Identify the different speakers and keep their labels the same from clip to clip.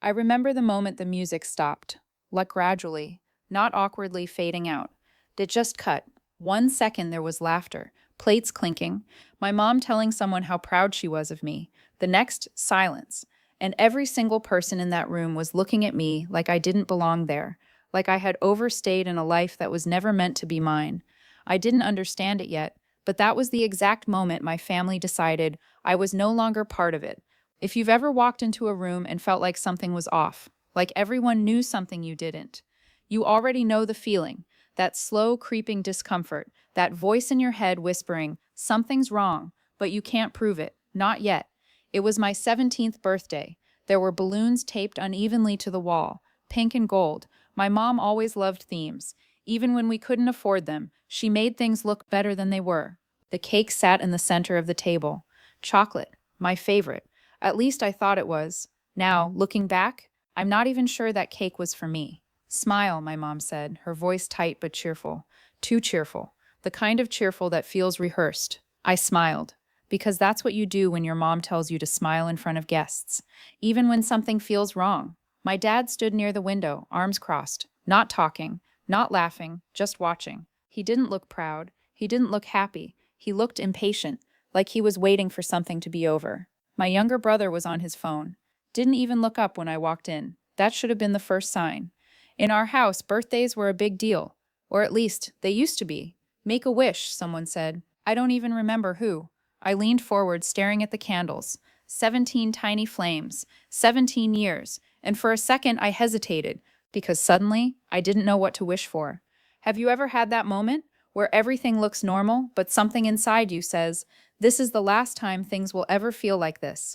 Speaker 1: I remember the moment the music stopped, like gradually, not awkwardly fading out. It just cut. 1 second there was laughter, plates clinking, my mom telling someone how proud she was of me. The next, silence. And every single person in that room was looking at me like I didn't belong there, like I had overstayed in a life that was never meant to be mine. I didn't understand it yet, but that was the exact moment my family decided I was no longer part of it. If you've ever walked into a room and felt like something was off, like everyone knew something you didn't, you already know the feeling, that slow creeping discomfort, that voice in your head whispering, something's wrong, but you can't prove it, not yet. It was my 17th birthday. There were balloons taped unevenly to the wall, pink and gold. My mom always loved themes. Even when we couldn't afford them, she made things look better than they were. The cake sat in the center of the table. Chocolate, my favorite. At least I thought it was. Now, looking back, I'm not even sure that cake was for me. Smile, my mom said, her voice tight but cheerful. Too cheerful. The kind of cheerful that feels rehearsed. I smiled. Because that's what you do when your mom tells you to smile in front of guests, even when something feels wrong. My dad stood near the window, arms crossed, not talking, not laughing, just watching. He didn't look proud. He didn't look happy. He looked impatient, like he was waiting for something to be over. My younger brother was on his phone. Didn't even look up when I walked in. That should have been the first sign. In our house, birthdays were a big deal. Or at least, they used to be. Make a wish, someone said. I don't even remember who. I leaned forward, staring at the candles. 17 tiny flames. 17 years. And for a second, I hesitated, because suddenly, I didn't know what to wish for. Have you ever had that moment where everything looks normal, but something inside you says, this is the last time things will ever feel like this?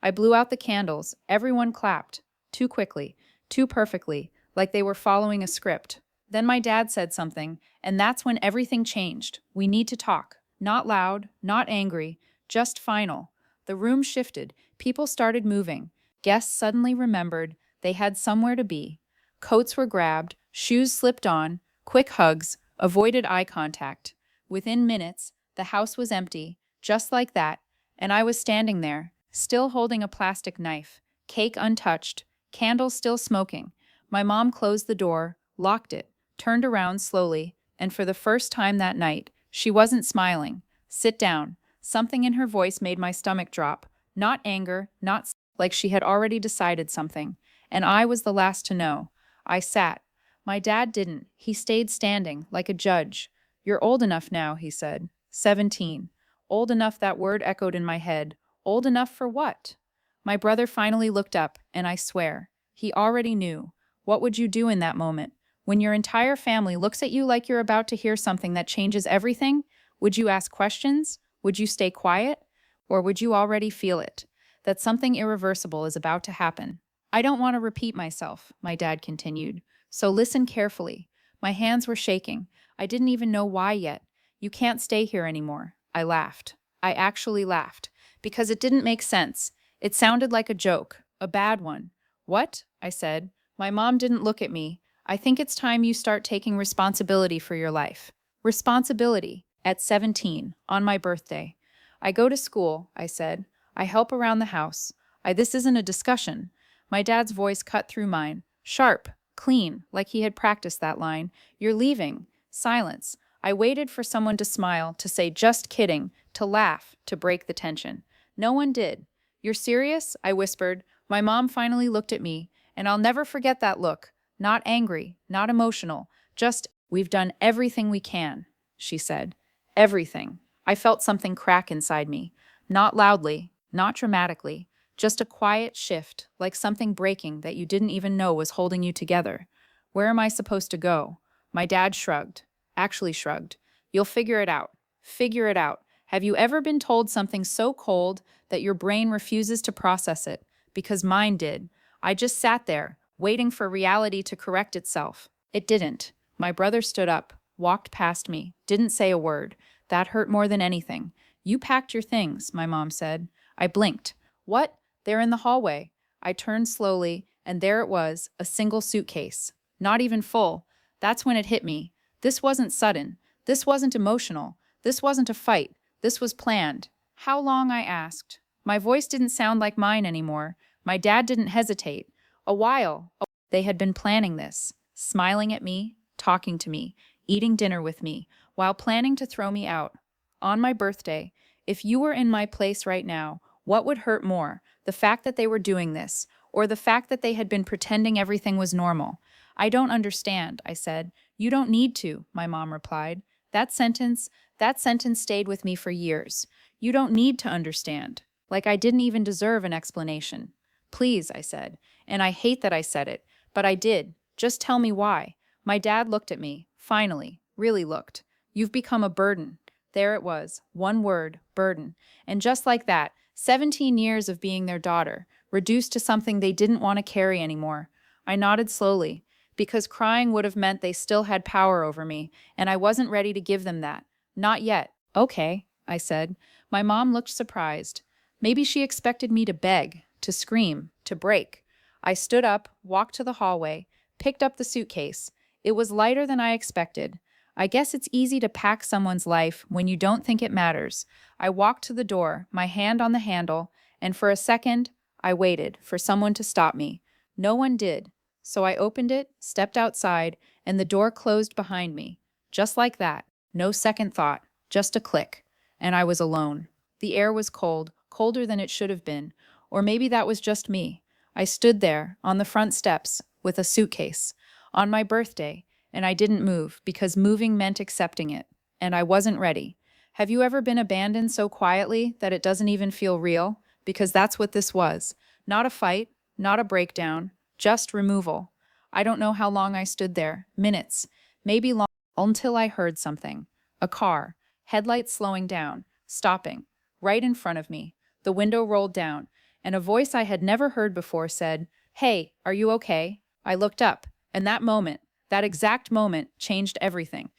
Speaker 1: I blew out the candles. Everyone clapped. Too quickly. Too perfectly. Like they were following a script. Then my dad said something, and that's when everything changed. We need to talk. Not loud, not angry, just final. The room shifted. People started moving. Guests suddenly remembered they had somewhere to be. Coats were grabbed, shoes slipped on, quick hugs, avoided eye contact. Within minutes, the house was empty, just like that, and I was standing there, still holding a plastic knife, cake untouched, candles still smoking. My mom closed the door, locked it, turned around slowly, and for the first time that night, she wasn't smiling. Sit down. Something in her voice made my stomach drop. Not anger, not like she had already decided something. And I was the last to know. I sat. My dad didn't. He stayed standing, like a judge. You're old enough now, he said. 17. Old enough, that word echoed in my head. Old enough for what? My brother finally looked up, and I swear, he already knew. What would you do in that moment? When your entire family looks at you like you're about to hear something that changes everything, would you ask questions? Would you stay quiet? Or would you already feel it? That something irreversible is about to happen. I don't want to repeat myself, my dad continued. So listen carefully. My hands were shaking. I didn't even know why yet. You can't stay here anymore. I laughed. I actually laughed. Because it didn't make sense. It sounded like a joke. A bad one. What? I said. My mom didn't look at me. I think it's time you start taking responsibility for your life. Responsibility. At 17, on my birthday. I go to school, I said. I help around the house. This isn't a discussion. My dad's voice cut through mine. Sharp, clean, like he had practiced that line. You're leaving. Silence. I waited for someone to smile, to say just kidding, to laugh, to break the tension. No one did. You're serious? I whispered. My mom finally looked at me, and I'll never forget that look. Not angry, not emotional, just, we've done everything we can, she said. Everything. I felt something crack inside me. Not loudly, not dramatically, just a quiet shift, like something breaking that you didn't even know was holding you together. Where am I supposed to go? My dad shrugged. Actually shrugged. You'll figure it out. Figure it out. Have you ever been told something so cold that your brain refuses to process it? Because mine did. I just sat there, waiting for reality to correct itself. It didn't. My brother stood up, walked past me, didn't say a word. That hurt more than anything. You packed your things, my mom said. I blinked. What? They're in the hallway. I turned slowly, and there it was, a single suitcase. Not even full. That's when it hit me. This wasn't sudden. This wasn't emotional. This wasn't a fight. This was planned. How long? I asked. My voice didn't sound like mine anymore. My dad didn't hesitate. A while. They had been planning this, smiling at me, talking to me, eating dinner with me, while planning to throw me out. On my birthday, if you were in my place right now, what would hurt more, the fact that they were doing this, or the fact that they had been pretending everything was normal? I don't understand, I said. You don't need to, my mom replied. That sentence, that sentence stayed with me for years. You don't need to understand. Like I didn't even deserve an explanation. Please, I said, and I hate that I said it, but I did. Just tell me why. My dad looked at me, finally, really looked. You've become a burden. There it was, one word, burden. And just like that, 17 years of being their daughter, reduced to something they didn't want to carry anymore. I nodded slowly, because crying would have meant they still had power over me, and I wasn't ready to give them that. Not yet. Okay, I said. My mom looked surprised. Maybe she expected me to beg, to scream, to break. I stood up, walked to the hallway, picked up the suitcase. It was lighter than I expected. I guess it's easy to pack someone's life when you don't think it matters. I walked to the door, my hand on the handle, and for a second, I waited for someone to stop me. No one did. So I opened it, stepped outside, and the door closed behind me. Just like that. No second thought. Just a click. And I was alone. The air was cold, colder than it should have been. Or maybe that was just me. I stood there, on the front steps, with a suitcase. On my birthday, and I didn't move, because moving meant accepting it. And I wasn't ready. Have you ever been abandoned so quietly that it doesn't even feel real? Because that's what this was. Not a fight, not a breakdown, just removal. I don't know how long I stood there. Minutes. Maybe long, until I heard something. A car. Headlights slowing down. Stopping. Right in front of me. The window rolled down, and a voice I had never heard before said, "Hey, are you okay?" I looked up, and that exact moment, changed everything.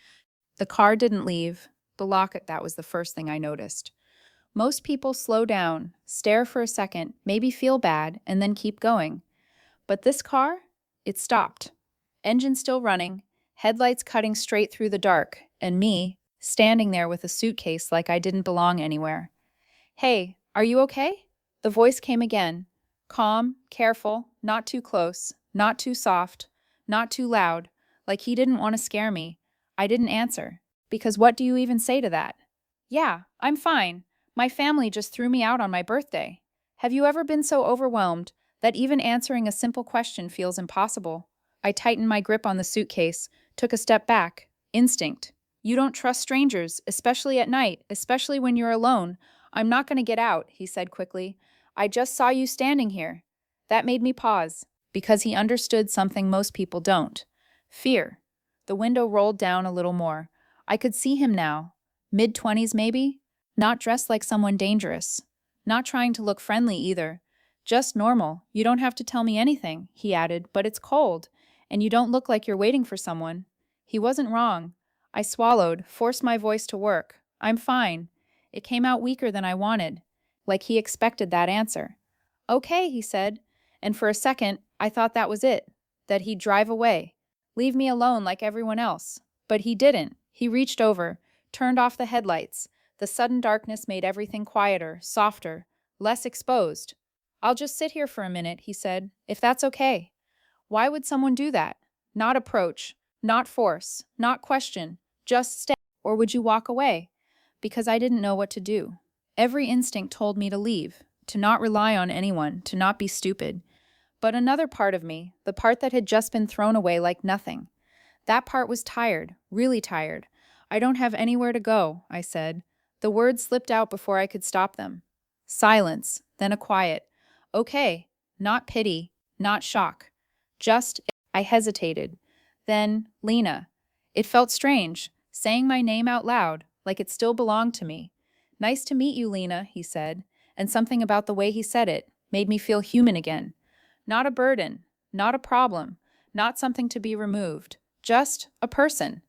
Speaker 1: The car didn't leave. The locket, that was the first thing I noticed. Most people slow down, stare for a second, maybe feel bad, and then keep going. But this car? It stopped. Engine still running, headlights cutting straight through the dark, and me, standing there with a suitcase like I didn't belong anywhere. "Hey, are you okay?" The voice came again. Calm, careful, not too close, not too soft, not too loud, like he didn't want to scare me. I didn't answer. Because what do you even say to that? "Yeah, I'm fine. My family just threw me out on my birthday." Have you ever been so overwhelmed that even answering a simple question feels impossible? I tightened my grip on the suitcase, took a step back. Instinct. You don't trust strangers, especially at night, especially when you're alone. "I'm not going to get out," he said quickly. "I just saw you standing here." That made me pause, because he understood something most people don't. Fear. The window rolled down a little more. I could see him now. Mid-20s maybe? Not dressed like someone dangerous. Not trying to look friendly either. "Just normal. You don't have to tell me anything," he added, "but it's cold, and you don't look like you're waiting for someone." He wasn't wrong. I swallowed, forced my voice to work. "I'm fine." It came out weaker than I wanted, like he expected that answer. "Okay," he said, and for a second, I thought that was it, that he'd drive away, leave me alone like everyone else. But he didn't. He reached over, turned off the headlights. The sudden darkness made everything quieter, softer, less exposed. "I'll just sit here for a minute," he said, "if that's okay." Why would someone do that? Not approach, not force, not question, just stay. Or would you walk away? Because I didn't know what to do. Every instinct told me to leave, to not rely on anyone, to not be stupid. But another part of me, the part that had just been thrown away like nothing, that part was tired, really tired. "I don't have anywhere to go," I said. The words slipped out before I could stop them. Silence, then a quiet. "Okay," not pity, not shock. Just, I hesitated. Then, "Lena." It felt strange, saying my name out loud, like it still belonged to me. "Nice to meet you, Lena," he said, and something about the way he said it made me feel human again. Not a burden, not a problem, not something to be removed. Just a person.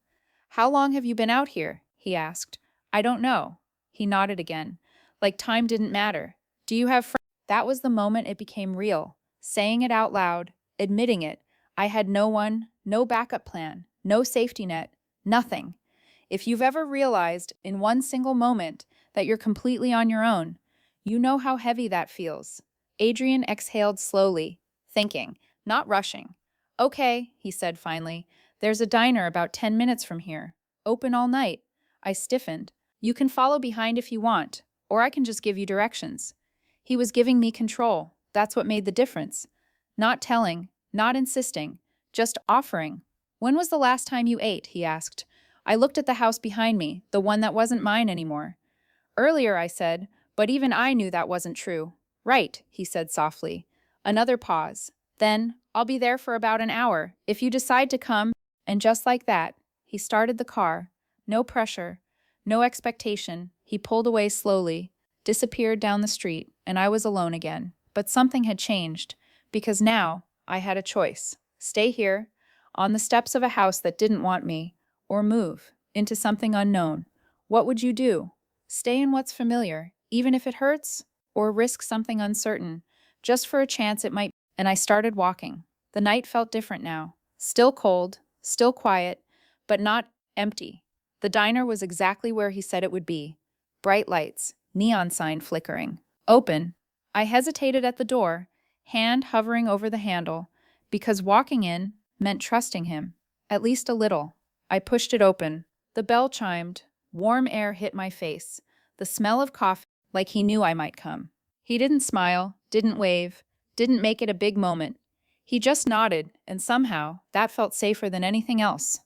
Speaker 1: "How long have you been out here?" he asked. "I don't know." He nodded again, like time didn't matter. "Do you have friends?" That was the moment it became real. Saying it out loud, admitting it. I had no one, no backup plan, no safety net, nothing. If you've ever realized in one single moment that you're completely on your own, you know how heavy that feels. Adrian exhaled slowly, thinking. not rushing. Okay, he said finally. There's a diner about 10 minutes from here. Open all night. I stiffened. You can follow behind if you want, or I can just give you directions. He was giving me control. That's what made the difference. Not telling, not insisting, just offering. When was the last time you ate? He asked. I looked at the house behind me, the one that wasn't mine anymore. Earlier, I said, but even I knew that wasn't true. Right, he said softly. Another pause. Then, I'll be there for about an hour, if you decide to come. And just like that, he started the car. No pressure, no expectation. He pulled away slowly, disappeared down the street, and I was alone again. But something had changed, because now I had a choice. Stay here, on the steps of a house that didn't want me, or move into something unknown. What would you do? Stay in what's familiar, even if it hurts, or risk something uncertain, just for a chance it might. And I started walking. The night felt different now. Still cold, still quiet, but not empty. The diner was exactly where he said it would be. Bright lights, neon sign flickering. Open. I hesitated at the door, hand hovering over the handle, because walking in meant trusting him, at least a little. I pushed it open. The bell chimed. Warm air hit my face. The smell of coffee, like he knew I might come. He didn't smile, didn't wave, didn't make it a big moment. He just nodded, and somehow that felt safer than anything else.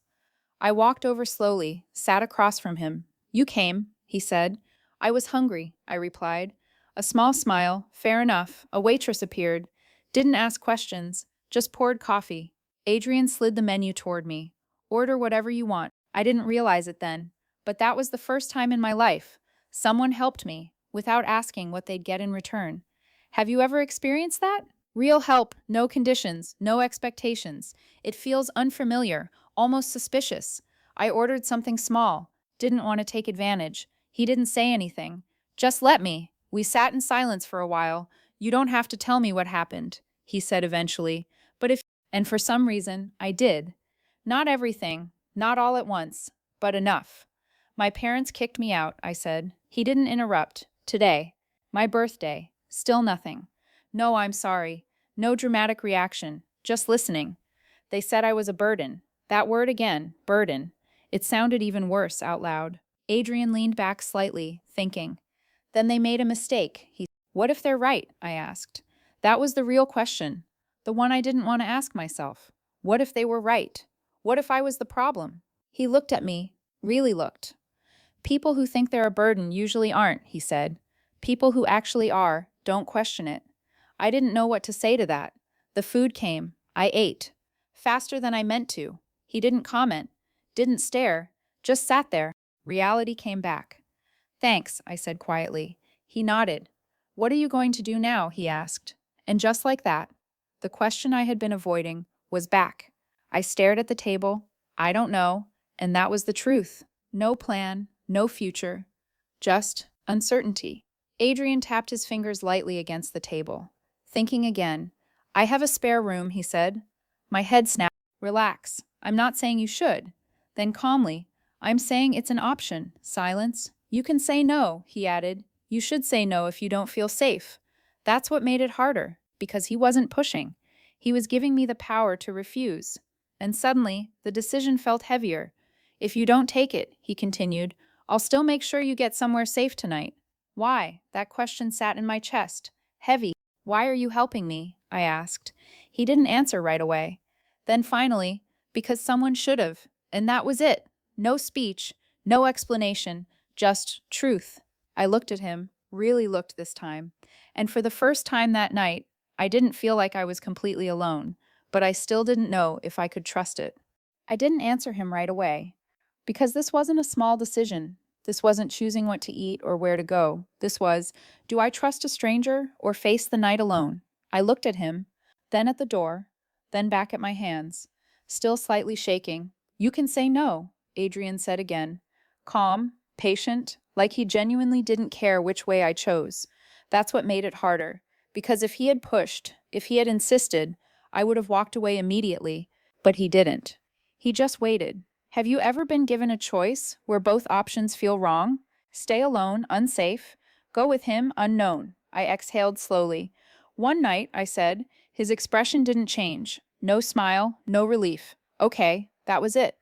Speaker 1: I walked over slowly, sat across from him. You came, he said. I was hungry, I replied. A small smile, fair enough. A waitress appeared. Didn't ask questions, just poured coffee. Adrian slid the menu toward me. Order whatever you want. I didn't realize it then, but that was the first time in my life someone helped me without asking what they'd get in return. Have you ever experienced that? Real help, no conditions, no expectations. It feels unfamiliar, almost suspicious. I ordered something small, didn't want to take advantage. He didn't say anything. Just let me. We sat in silence for a while. You don't have to tell me what happened, he said eventually. But if, and for some reason, I did. Not everything, not all at once, but enough. My parents kicked me out, I said. He didn't interrupt. Today. My birthday. Still nothing. No, I'm sorry. No dramatic reaction. Just listening. They said I was a burden. That word again, burden. It sounded even worse out loud. Adrian leaned back slightly, thinking. Then they made a mistake. What if they're right? I asked. That was the real question. The one I didn't want to ask myself. What if they were right? What if I was the problem? He looked at me, really looked. People who think they're a burden usually aren't, he said. People who actually are don't question it. I didn't know what to say to that. The food came. I ate. Faster than I meant to. He didn't comment, didn't stare, just sat there. Reality came back. Thanks, I said quietly. He nodded. What are you going to do now? He asked. And just like that, the question I had been avoiding was back. I stared at the table. I don't know. And that was the truth. No plan, no future, just uncertainty. Adrian tapped his fingers lightly against the table. Thinking again. I have a spare room, he said. My head snapped. Relax. I'm not saying you should. Then calmly, I'm saying it's an option. Silence. You can say no, he added. You should say no if you don't feel safe. That's what made it harder, because he wasn't pushing. He was giving me the power to refuse. And suddenly, the decision felt heavier. If you don't take it, he continued, I'll still make sure you get somewhere safe tonight. Why? That question sat in my chest. Heavy. Why are you helping me? I asked. He didn't answer right away. Then finally, because someone should have. And that was it. No speech, no explanation, just truth. I looked at him, really looked this time. And for the first time that night, I didn't feel like I was completely alone, but I still didn't know if I could trust it. I didn't answer him right away, because this wasn't a small decision. This wasn't choosing what to eat or where to go. This was, do I trust a stranger or face the night alone? I looked at him, then at the door, then back at my hands, still slightly shaking. You can say no, Adrian said again. Calm, patient, like he genuinely didn't care which way I chose. That's what made it harder, because if he had pushed, if he had insisted, I would have walked away immediately, but he didn't. He just waited. Have you ever been given a choice where both options feel wrong? Stay alone, unsafe. Go with him, unknown. I exhaled slowly. One night, I said, His expression didn't change. No smile, no relief. Okay, that was it.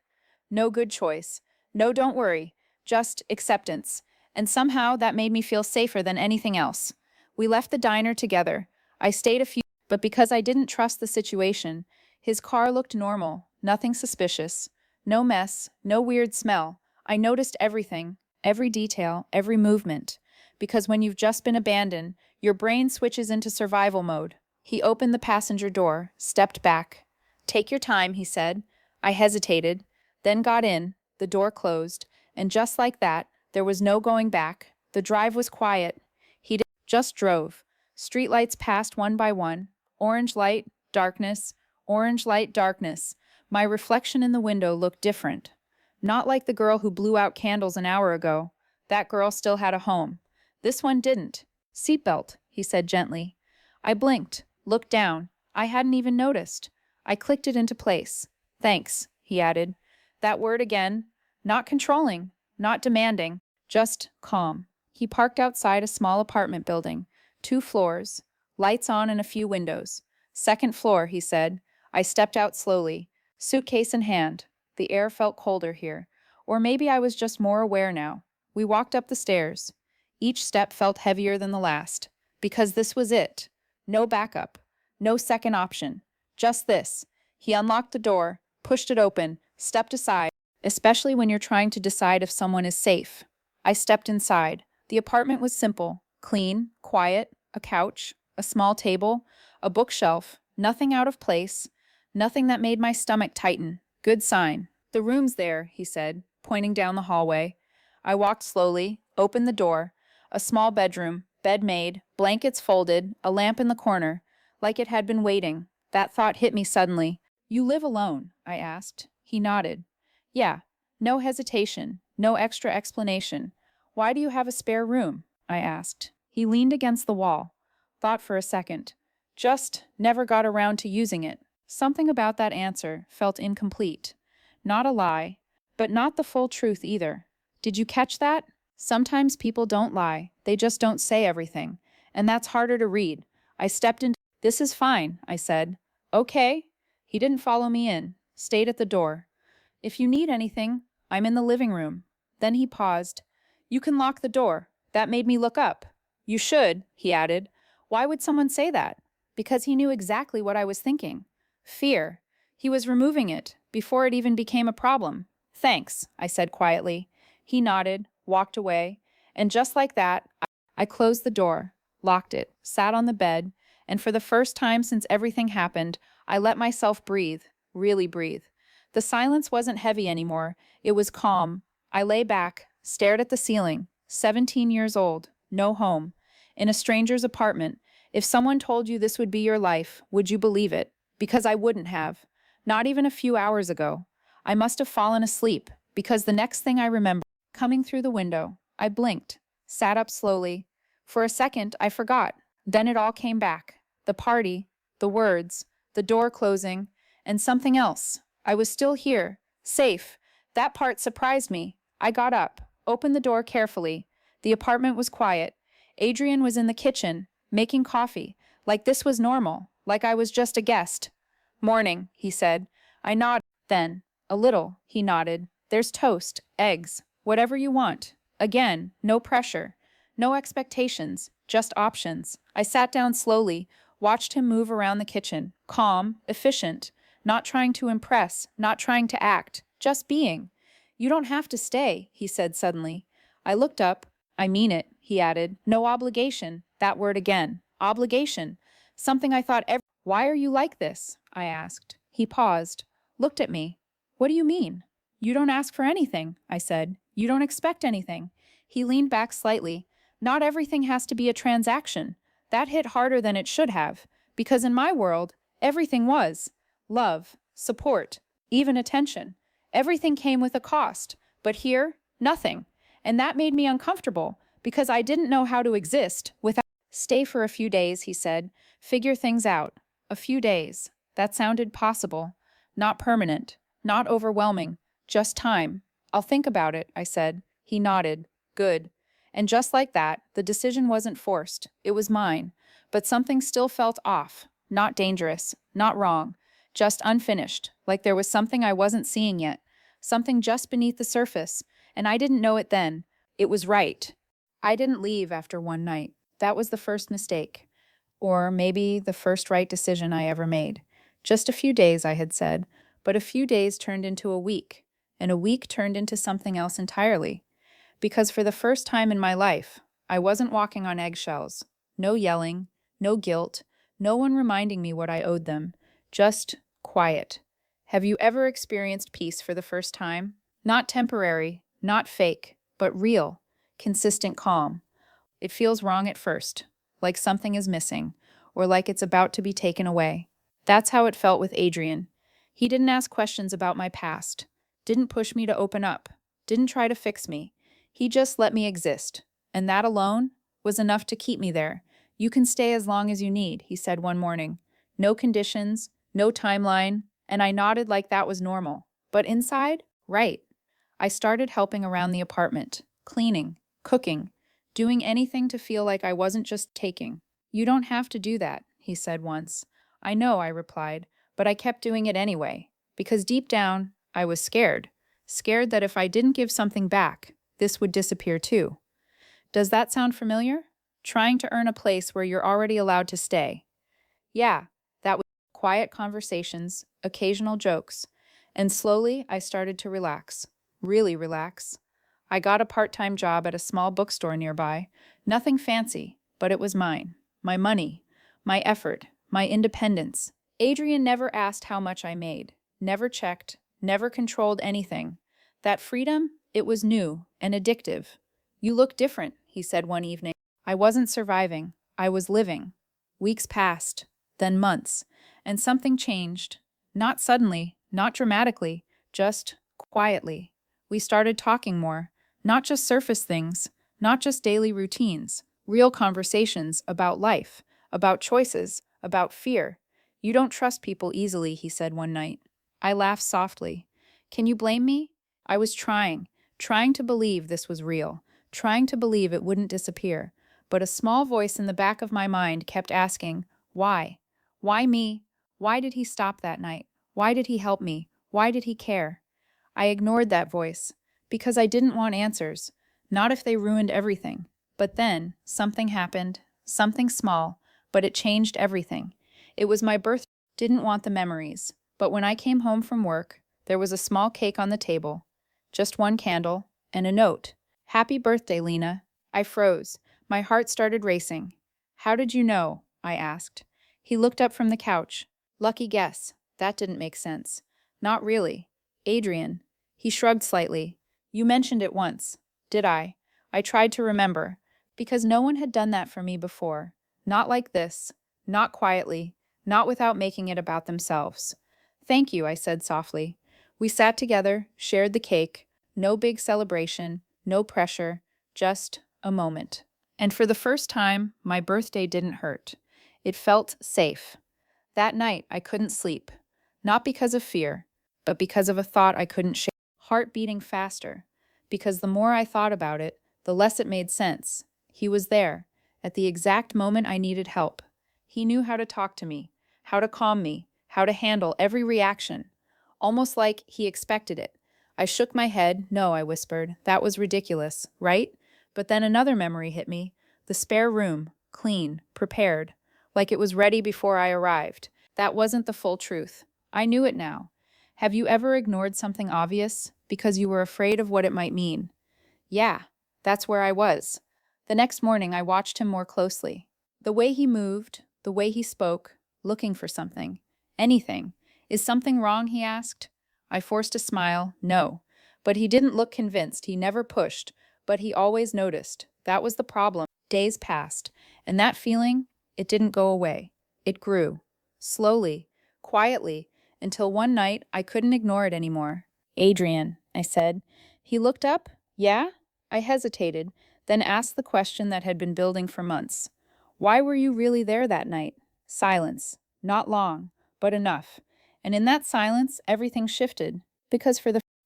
Speaker 1: No good choice. No don't worry. Just acceptance. And somehow that made me feel safer than anything else. We left the diner together. I stayed a few, but because I didn't trust the situation, his car looked normal, nothing suspicious. No mess, no weird smell. I noticed everything, every detail, every movement. Because when you've just been abandoned, your brain switches into survival mode. He opened the passenger door, stepped back. Take your time, he said. I hesitated, then got in, the door closed, and just like that, there was no going back. The drive was quiet. Just drove. Streetlights passed one by one. Orange light, darkness, orange light, darkness. My reflection in the window looked different. Not like the girl who blew out candles an hour ago. That girl still had a home. This one didn't. Seatbelt, he said gently. I blinked, looked down. I hadn't even noticed. I clicked it into place. Thanks, he added. That word again. Not controlling, not demanding, just calm. He parked outside a small apartment building, 2 floors, lights on and a few windows. Second floor, he said. I stepped out slowly, suitcase in hand. The air felt colder here. Or maybe I was just more aware now. We walked up the stairs. Each step felt heavier than the last. Because this was it. No backup. No second option. Just this. He unlocked the door, pushed it open, stepped aside, especially when you're trying to decide if someone is safe. I stepped inside. The apartment was simple, clean, quiet, a couch, a small table, a bookshelf, nothing out of place, nothing that made my stomach tighten. Good sign. The room's there, he said, pointing down the hallway. I walked slowly, opened the door. A small bedroom, bed made, blankets folded, a lamp in the corner, like it had been waiting. That thought hit me suddenly. You live alone? I asked. He nodded. Yeah. No hesitation, no extra explanation. Why do you have a spare room? I asked. He leaned against the wall, thought for a second. Just never got around to using it. Something about that answer felt incomplete. Not a lie, but not the full truth either. Did you catch that? Sometimes people don't lie, they just don't say everything. And that's harder to read. I stepped into. This is fine, I said. Okay. He didn't follow me in, stayed at the door. If you need anything, I'm in the living room. Then he paused. You can lock the door. That made me look up. You should, he added. Why would someone say that? Because he knew exactly what I was thinking. Fear. He was removing it, before it even became a problem. Thanks, I said quietly. He nodded, walked away, and just like that, I closed the door, locked it, sat on the bed, and for the first time since everything happened, I let myself breathe, really breathe. The silence wasn't heavy anymore. It was calm. I lay back, stared at the ceiling. 17 years old, no home, in a stranger's apartment. If someone told you this would be your life, would you believe it? Because I wouldn't have. Not even a few hours ago. I must have fallen asleep, because the next thing I remember, coming through the window, I blinked, sat up slowly. For a second, I forgot. Then it all came back. The party, the words, the door closing, and something else. I was still here, safe. That part surprised me. I got up, opened the door carefully. The apartment was quiet. Adrian was in the kitchen, making coffee, like this was normal, like I was just a guest. Morning, he said. I nodded. Then, a little, he nodded. There's toast, eggs, whatever you want. Again, no pressure, no expectations, just options. I sat down slowly, watched him move around the kitchen, calm, efficient, not trying to impress, not trying to act, just being. You don't have to stay, he said suddenly. I looked up. I mean it, he added. No obligation. That word again. Obligation. Something I thought every. Why are you like this? I asked. He paused, looked at me. What do you mean? You don't ask for anything, I said. You don't expect anything. He leaned back slightly. Not everything has to be a transaction. That hit harder than it should have, because in my world, everything was. Love, support, even attention. Everything came with a cost, but here, nothing. And that made me uncomfortable, because I didn't know how to exist without. Stay for a few days, he said. Figure things out. A few days. That sounded possible. Not permanent. Not overwhelming. Just time. I'll think about it, I said. He nodded. Good. And just like that, the decision wasn't forced. It was mine. But something still felt off. Not dangerous, not wrong, just unfinished, like there was something I wasn't seeing yet, something just beneath the surface, and I didn't know it then. It was right. I didn't leave after one night. That was the first mistake. Or maybe the first right decision I ever made. Just a few days, I had said, but a few days turned into a week, and a week turned into something else entirely. Because for the first time in my life, I wasn't walking on eggshells. No yelling, no guilt, no one reminding me what I owed them. Just quiet. Have you ever experienced peace for the first time? Not temporary, not fake, but real, consistent calm. It feels wrong at first, like something is missing, or like it's about to be taken away. That's how it felt with Adrian. He didn't ask questions about my past, didn't push me to open up, didn't try to fix me. He just let me exist, and that alone was enough to keep me there. You can stay as long as you need, he said one morning. No conditions, no timeline, and I nodded like that was normal. But inside, right. I started helping around the apartment, cleaning, cooking, doing anything to feel like I wasn't just taking. You don't have to do that, he said once. I know, I replied, but I kept doing it anyway, because deep down, I was scared. Scared that if I didn't give something back, this would disappear too. Does that sound familiar? Trying to earn a place where you're already allowed to stay. Yeah, that was quiet conversations, occasional jokes, and slowly I started to relax. Really relax. I got a part-time job at a small bookstore nearby. Nothing fancy, but it was mine. My money, my effort, my independence. Adrian never asked how much I made, never checked, never controlled anything. That freedom, it was new and addictive. You look different, he said one evening. I wasn't surviving, I was living. Weeks passed, then months, and something changed. Not suddenly, not dramatically, just quietly. We started talking more, not just surface things, not just daily routines, real conversations about life, about choices, about fear. You don't trust people easily, he said one night. I laughed softly. Can you blame me? I was trying to believe this was real, trying to believe it wouldn't disappear. But a small voice in the back of my mind kept asking, why? Why me? Why did he stop that night? Why did he help me? Why did he care? I ignored that voice, because I didn't want answers, not if they ruined everything. But then, something happened, something small, but it changed everything. It was my birthday. Didn't want the memories, but when I came home from work, there was a small cake on the table, just one candle, and a note. Happy birthday, Lena. I froze. My heart started racing. How did you know? I asked. He looked up from the couch. Lucky guess. That didn't make sense. Not really. Adrian. He shrugged slightly. You mentioned it once. Did I? I tried to remember, because no one had done that for me before. Not like this. Not quietly. Not without making it about themselves. Thank you, I said softly. We sat together, shared the cake. No big celebration, no pressure, just a moment. And for the first time, my birthday didn't hurt. It felt safe. That night, I couldn't sleep. Not because of fear, but because of a thought I couldn't shake. Heart beating faster. Because the more I thought about it, the less it made sense. He was there, at the exact moment I needed help. He knew how to talk to me, how to calm me, how to handle every reaction. Almost like he expected it. I shook my head. No, I whispered. That was ridiculous, right? But then another memory hit me. The spare room, clean, prepared, like it was ready before I arrived. That wasn't the full truth. I knew it now. Have you ever ignored something obvious because you were afraid of what it might mean? Yeah, that's where I was. The next morning, I watched him more closely. The way he moved, the way he spoke, looking for something. Anything. Is something wrong, he asked. I forced a smile. No. But he didn't look convinced. He never pushed. But he always noticed. That was the problem. Days passed, and that feeling, it didn't go away. It grew. Slowly, quietly, until one night I couldn't ignore it anymore. Adrian, I said. He looked up. Yeah? I hesitated, then asked the question that had been building for months. Why were you really there that night? Silence. Not long, but enough. And in that silence, everything shifted. Because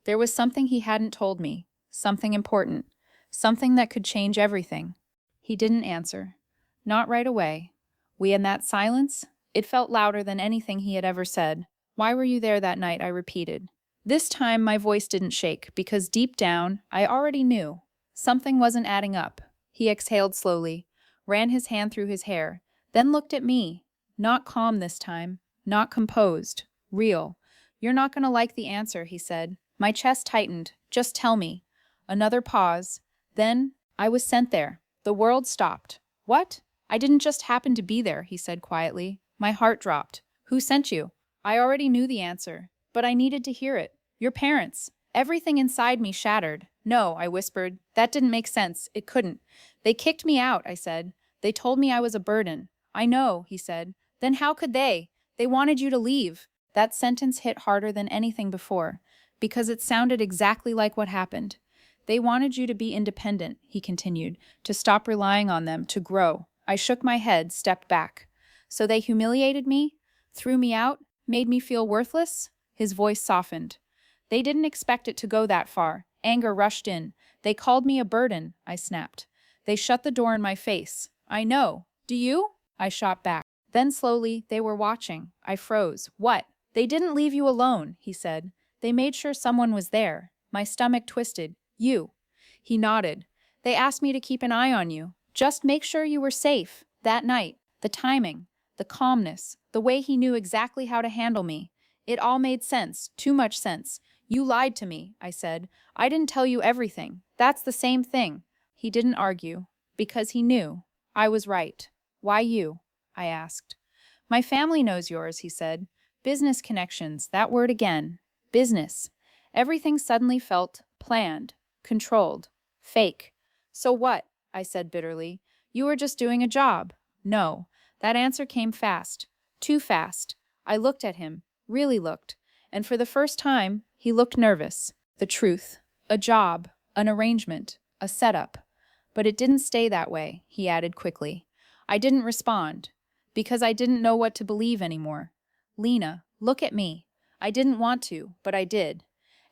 Speaker 1: there was something he hadn't told me. Something important. Something that could change everything. He didn't answer. Not right away. We in that silence It felt louder than anything he had ever said. Why were you there that night? I repeated. This time my voice didn't shake, because deep down, I already knew. Something wasn't adding up. He exhaled slowly, ran his hand through his hair, then looked at me. Not calm this time, not composed, real. You're not going to like the answer, he said. My chest tightened. Just tell me. Another pause. Then, I was sent there. The world stopped. What? I didn't just happen to be there, he said quietly. My heart dropped. Who sent you? I already knew the answer, but I needed to hear it. Your parents. Everything inside me shattered. No, I whispered. That didn't make sense. It couldn't. They kicked me out, I said. They told me I was a burden. I know, he said. Then how could they? They wanted you to leave. That sentence hit harder than anything before, because it sounded exactly like what happened. They wanted you to be independent, he continued, to stop relying on them, to grow. I shook my head, stepped back. So they humiliated me, threw me out, made me feel worthless? His voice softened. They didn't expect it to go that far. Anger rushed in. They called me a burden, I snapped. They shut the door in my face. I know. Do you? I shot back. Then slowly, they were watching. I froze. What? They didn't leave you alone, he said. They made sure someone was there. My stomach twisted. You. He nodded. They asked me to keep an eye on you. Just make sure you were safe. That night, the timing, the calmness, the way he knew exactly how to handle me. It all made sense, too much sense. You lied to me, I said. I didn't tell you everything. That's the same thing. He didn't argue, because he knew. I was right. Why you? I asked. My family knows yours, he said. Business connections, that word again. Business. Everything suddenly felt planned, controlled, fake. So what? I said bitterly. You were just doing a job. No. That answer came fast. Too fast. I looked at him, really looked, and for the first time, he looked nervous. The truth. A job. An arrangement. A setup. But it didn't stay that way, he added quickly. I didn't respond, because I didn't know what to believe anymore. Lena, look at me. I didn't want to, but I did.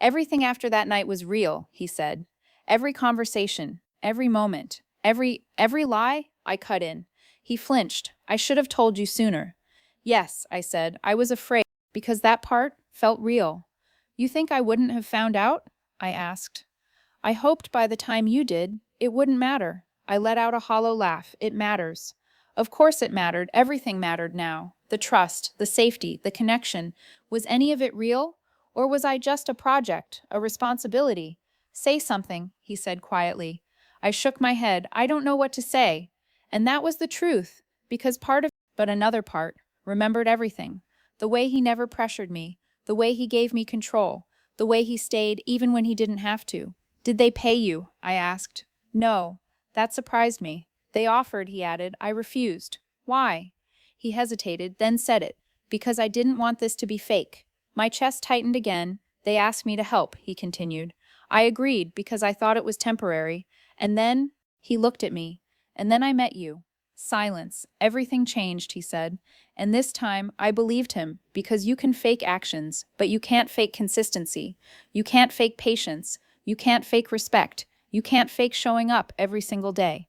Speaker 1: Everything after that night was real, he said. Every conversation, every moment, every lie, I cut in. He flinched. I should have told you sooner. Yes, I said. I was afraid, because that part felt real. You think I wouldn't have found out? I asked. I hoped by the time you did, it wouldn't matter. I let out a hollow laugh. It matters. Of course it mattered. Everything mattered now. The trust, the safety, the connection. Was any of it real? Or was I just a project, a responsibility? Say something, he said quietly. I shook my head. I don't know what to say. And that was the truth, because but another part, remembered everything. The way he never pressured me, the way he gave me control, the way he stayed even when he didn't have to. Did they pay you? I asked. No. That surprised me. They offered, he added. I refused. Why? He hesitated, then said it. Because I didn't want this to be fake. My chest tightened again. They asked me to help, he continued. I agreed because I thought it was temporary. And then, he looked at me. And then I met you. Silence. Everything changed, he said. And this time, I believed him, because you can fake actions, but you can't fake consistency. You can't fake patience. You can't fake respect. You can't fake showing up every single day.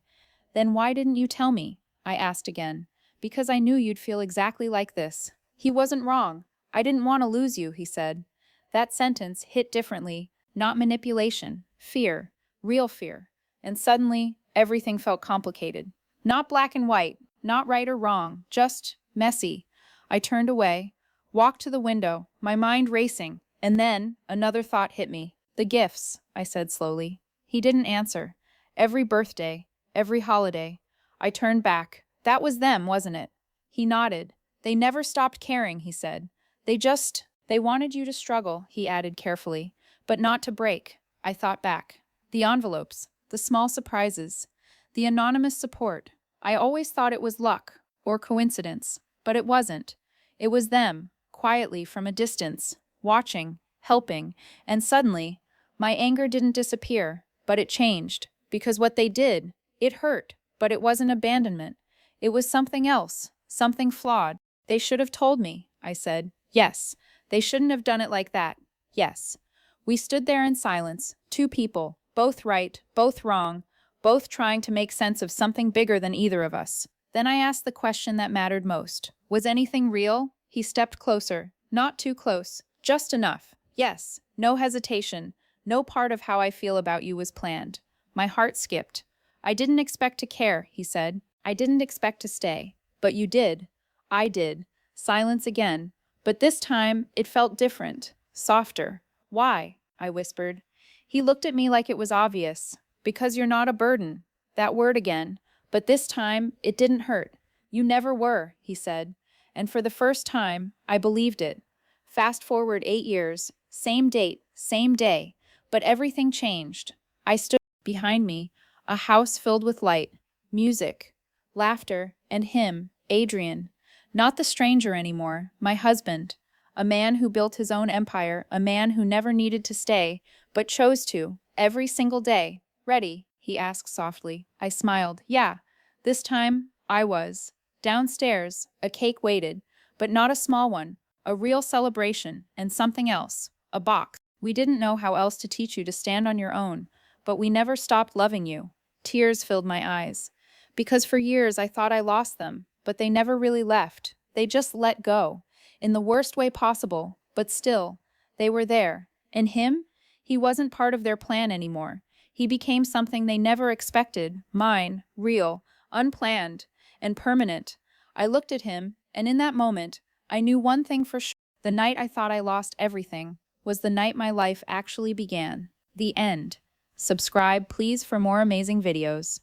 Speaker 1: Then why didn't you tell me? I asked again. Because I knew you'd feel exactly like this. He wasn't wrong. I didn't want to lose you, he said. That sentence hit differently. Not manipulation. Fear. Real fear. And suddenly, everything felt complicated. Not black and white. Not right or wrong. Just messy. I turned away, walked to the window, my mind racing, and then another thought hit me. The gifts, I said slowly. He didn't answer. Every birthday, every holiday. I turned back. That was them, wasn't it? He nodded. They never stopped caring, he said. They wanted you to struggle, he added carefully, but not to break. I thought back. The envelopes, the small surprises, the anonymous support. I always thought it was luck or coincidence, but it wasn't. It was them, quietly from a distance, watching, helping, and suddenly, my anger didn't disappear, but it changed, because what they did, it hurt, but it wasn't abandonment. It was something else, something flawed. They should have told me, I said. Yes, they shouldn't have done it like that. Yes. We stood there in silence, two people, both right, both wrong, both trying to make sense of something bigger than either of us. Then I asked the question that mattered most. Was anything real? He stepped closer. Not too close. Just enough. Yes. No hesitation. No part of how I feel about you was planned. My heart skipped. I didn't expect to care, he said. I didn't expect to stay. But you did. I did. Silence again. But this time, it felt different. Softer. Why? I whispered. He looked at me like it was obvious. Because you're not a burden. That word again. But this time, it didn't hurt. You never were, he said. And for the first time, I believed it. Fast forward 8 years, same date, same day. But everything changed. I stood behind me, a house filled with light, music, laughter, and him, Adrian. Not the stranger anymore, my husband. A man who built his own empire, a man who never needed to stay, but chose to, every single day. Ready? He asked softly. I smiled. Yeah. This time, I was. Downstairs, a cake waited, but not a small one, a real celebration, and something else, a box. We didn't know how else to teach you to stand on your own, but we never stopped loving you. Tears filled my eyes. Because for years I thought I lost them, but they never really left. They just let go, in the worst way possible, but still, they were there. And him? He wasn't part of their plan anymore. He became something they never expected, mine, real, unplanned, and permanent. I looked at him, and in that moment, I knew one thing for sure. The night I thought I lost everything was the night my life actually began. The end. Subscribe, please, for more amazing videos.